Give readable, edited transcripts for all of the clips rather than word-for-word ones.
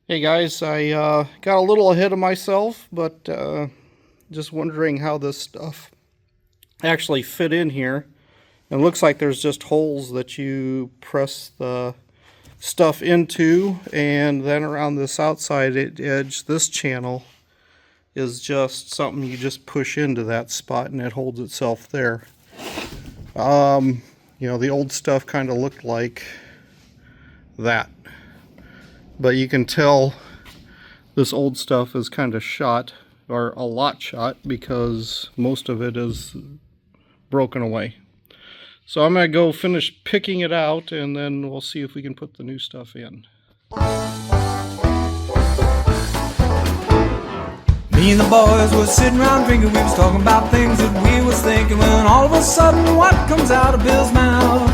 Hey guys, I got a little ahead of myself, but just wondering how this stuff actually fit in here. It looks like there's just holes that you press the stuff into, and then around this outside edge, this channel is just something you just push into that spot and it holds itself there. The old stuff kind of looked like that, but you can tell this old stuff is kind of shot, or a lot shot, because most of it is broken away. So I'm going to go finish picking it out, and then we'll see if we can put the new stuff in. Me and the boys was sitting around drinking, we was talking about things that we was thinking, when all of a sudden what comes out of Bill's mouth?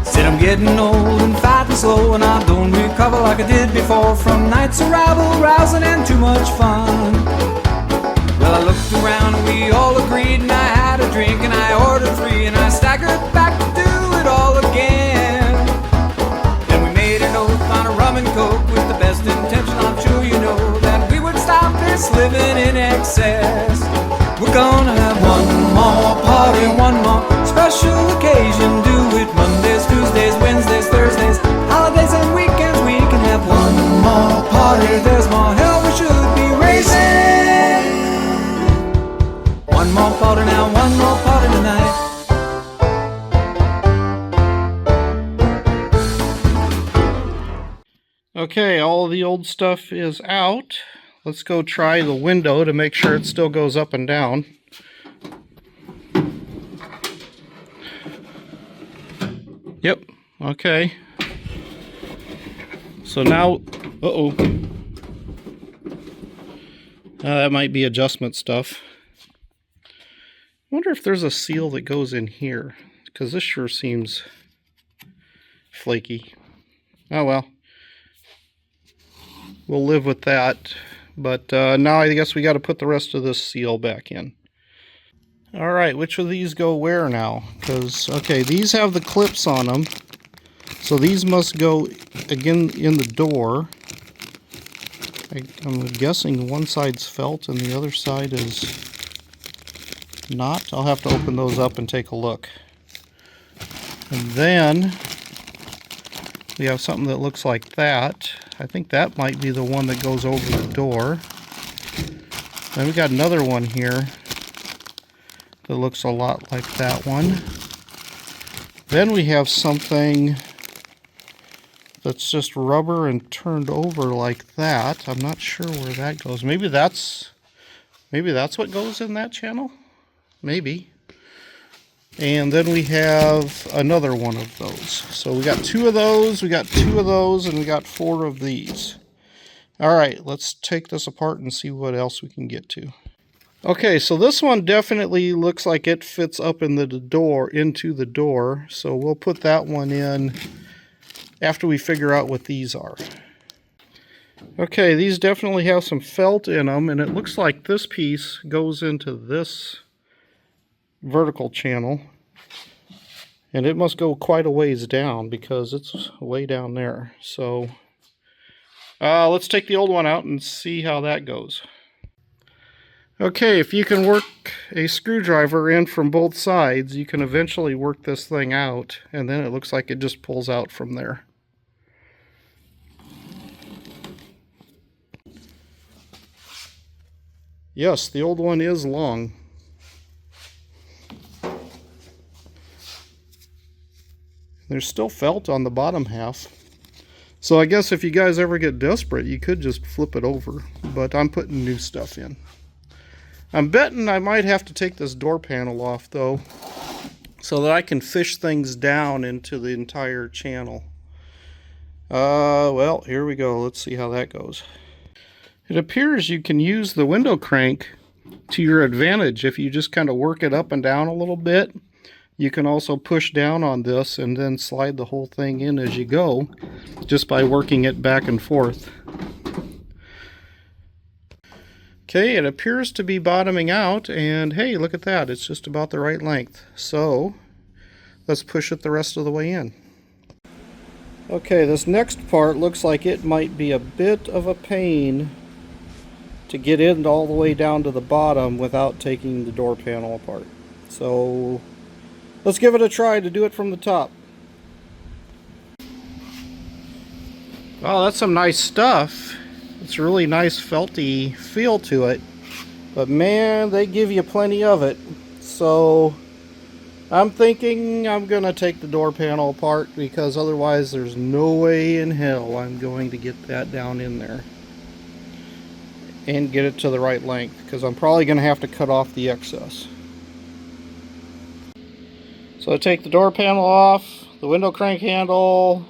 Said I'm getting old and fat and slow, and I don't recover like I did before from nights of rabble, rousing and too much fun. Well, I looked around and we all agreed, and I had a drink and I ordered 3, and I staggered back to do it all again. Then we made an oath on a rum and coke with the best intention, I'm sure you know, that we would stop this living in excess. We're gonna have one more party, one more special occasion. Do it Mondays, Tuesdays, Wednesdays, Thursdays, holidays and weekends. We can have one more party. There's more hell we should be raising. One more party now, one more party tonight. Okay, all the old stuff is out. Let's go try the window to make sure it still goes up and down. Yep, okay. So now, that might be adjustment stuff. I wonder if there's a seal that goes in here, because this sure seems flaky. Oh well. We'll live with that. But now I guess we got to put the rest of this seal back in. Alright, which of these go where now? Because, okay, these have the clips on them. So these must go, again, in the door. I'm guessing one side's felt and the other side is not. I'll have to open those up and take a look. And then we have something that looks like that. I think that might be the one that goes over the door. Then we got another one here that looks a lot like that one. Then we have something that's just rubber and turned over like that. I'm not sure where that goes. Maybe that's what goes in that channel? Maybe. And then we have another one of those. So we got 2 of those, we got 2 of those, and we got 4 of these. Alright, let's take this apart and see what else we can get to. Okay, so this one definitely looks like it fits up in the door, into the door. So we'll put that one in after we figure out what these are. Okay, these definitely have some felt in them, and it looks like this piece goes into this vertical channel, and it must go quite a ways down because it's way down there. So let's take the old one out and see how that goes. Okay, if you can work a screwdriver in from both sides, you can eventually work this thing out, and then it looks like it just pulls out from there. Yes, the old one is long. There's still felt on the bottom half. So I guess if you guys ever get desperate, you could just flip it over. But I'm putting new stuff in. I'm betting I might have to take this door panel off, though, so that I can fish things down into the entire channel. Well, here we go. Let's see how that goes. It appears you can use the window crank to your advantage if you just kind of work it up and down a little bit. You can also push down on this and then slide the whole thing in as you go, just by working it back and forth. Okay, it appears to be bottoming out, and hey, look at that, it's just about the right length. So let's push it the rest of the way in. Okay, this next part looks like it might be a bit of a pain to get in all the way down to the bottom without taking the door panel apart. So let's give it a try to do it from the top. Wow, that's some nice stuff. It's a really nice felty feel to it. But man, they give you plenty of it. So I'm thinking I'm gonna take the door panel apart, because otherwise there's no way in hell I'm going to get that down in there and get it to the right length, because I'm probably gonna have to cut off the excess. So I take the door panel off, the window crank handle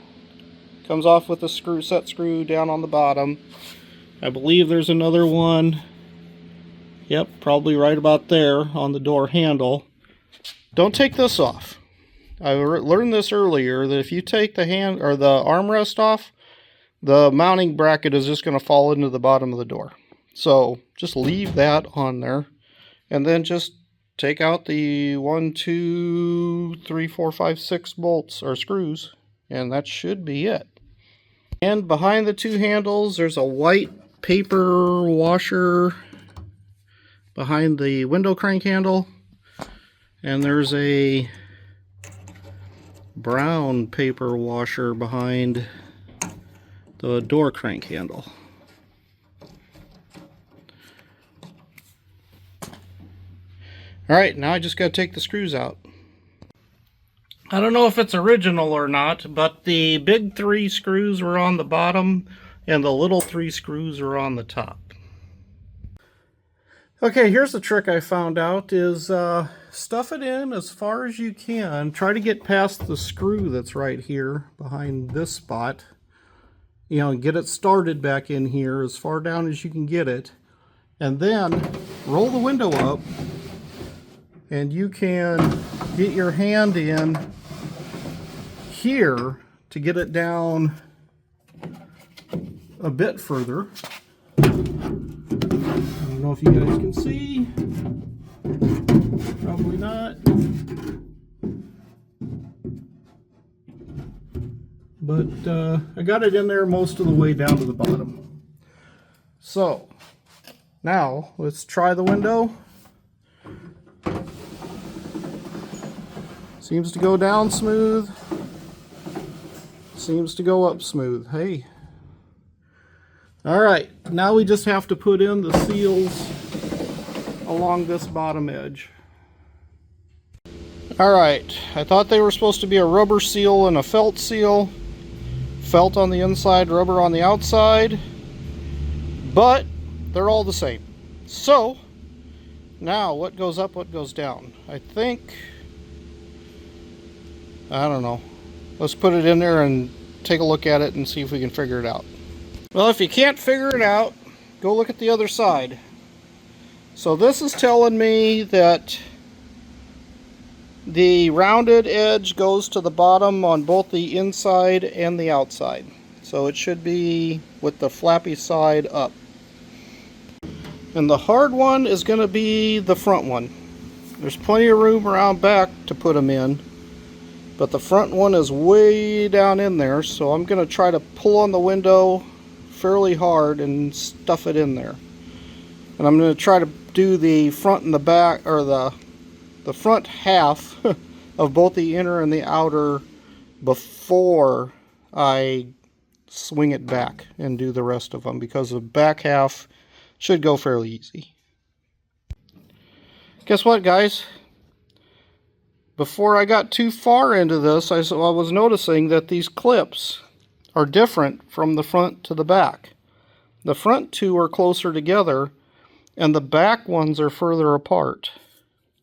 comes off with the screw, set screw down on the bottom. I believe there's another one, yep, probably right about there on the door handle. Don't take this off. I learned this earlier, that if you take the hand or the armrest off, the mounting bracket is just going to fall into the bottom of the door. So just leave that on there, and then just take out the 1, 2, 3, 4, 5, 6 bolts or screws, and that should be it. And behind the two handles, there's a white paper washer behind the window crank handle. And there's a brown paper washer behind the door crank handle. Alright, now I just got to take the screws out. I don't know if it's original or not, but the big 3 screws were on the bottom and the little 3 screws are on the top. Okay, here's the trick I found out is stuff it in as far as you can. Try to get past the screw that's right here behind this spot. You know, get it started back in here as far down as you can get it. And then roll the window up, and you can get your hand in here to get it down a bit further. I don't know if you guys can see. Probably not. But I got it in there most of the way down to the bottom. So now let's try the window. Seems to go down smooth. Seems to go up smooth. Hey. Alright, now we just have to put in the seals along this bottom edge. Alright, I thought they were supposed to be a rubber seal and a felt seal. Felt on the inside, rubber on the outside. But they're all the same. So, now what goes up, what goes down? I think, I don't know. Let's put it in there and take a look at it and see if we can figure it out. Well, if you can't figure it out, go look at the other side. So this is telling me that the rounded edge goes to the bottom on both the inside and the outside. So it should be with the flappy side up. And the hard one is going to be the front one. There's plenty of room around back to put them in, but the front one is way down in there, so I'm going to try to pull on the window fairly hard and stuff it in there. And I'm going to try to do the front and the back, or the front half of both the inner and the outer before I swing it back and do the rest of them, because the back half should go fairly easy. Guess what, guys? Before I got too far into this, I was noticing that these clips are different from the front to the back. The front two are closer together, and the back ones are further apart.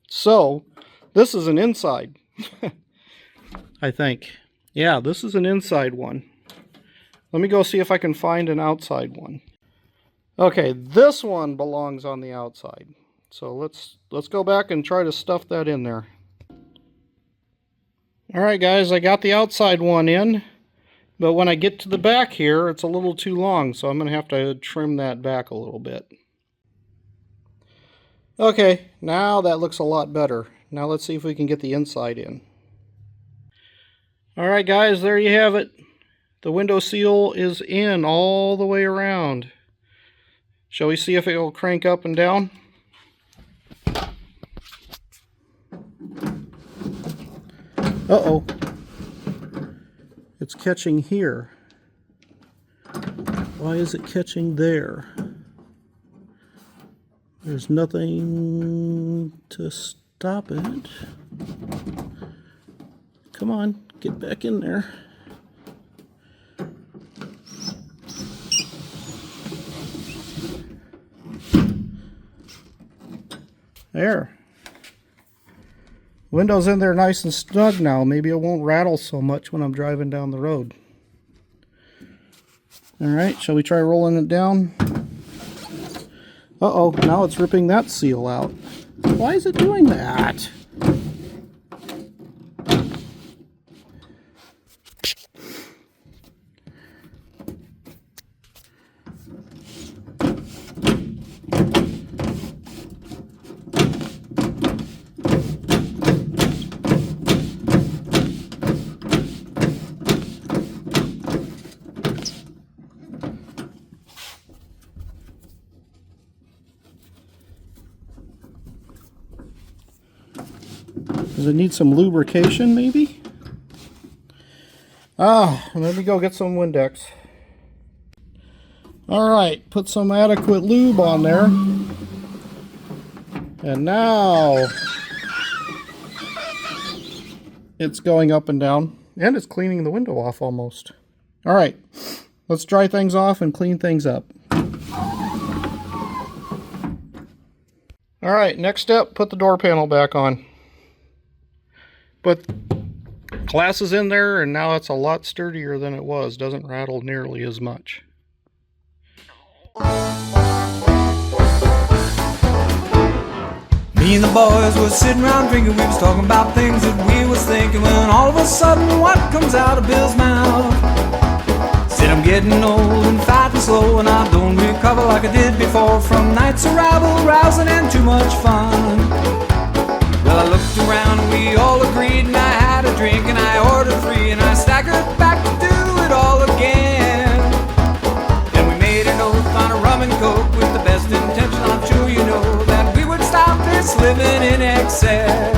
So, this is an inside. I think. Yeah, this is an inside one. Let me go see if I can find an outside one. Okay, this one belongs on the outside. So let's go back and try to stuff that in there. Alright guys, I got the outside one in, but when I get to the back here, it's a little too long, so I'm going to have to trim that back a little bit. Okay, now that looks a lot better. Now let's see if we can get the inside in. Alright guys, there you have it. The window seal is in all the way around. Shall we see if it will crank up and down? Uh-oh. It's catching here. Why is it catching there? There's nothing to stop it. Come on, get back in there. There. Window's in there nice and snug now. Maybe it won't rattle so much when I'm driving down the road. Alright, shall we try rolling it down? Uh-oh, now it's ripping that seal out. Why is it doing that? Does it need some lubrication, maybe? Let me go get some Windex. Alright, put some adequate lube on there. And now it's going up and down. And it's cleaning the window off almost. Alright, let's dry things off and clean things up. Alright, next step, put the door panel back on. But glass is in there, and now it's a lot sturdier than it was. Doesn't rattle nearly as much. Me and the boys was sitting around drinking. We was talking about things that we was thinking, when all of a sudden, what comes out of Bill's mouth? Said I'm getting old and fat and slow, and I don't recover like I did before from nights of rabble, rousing, and too much fun. Well, I looked around and we all agreed, and I had a drink and I ordered 3, and I staggered back to do it all again. Then we made an oath on a rum and coke with the best intention, I'm sure you know, that we would stop this living in excess.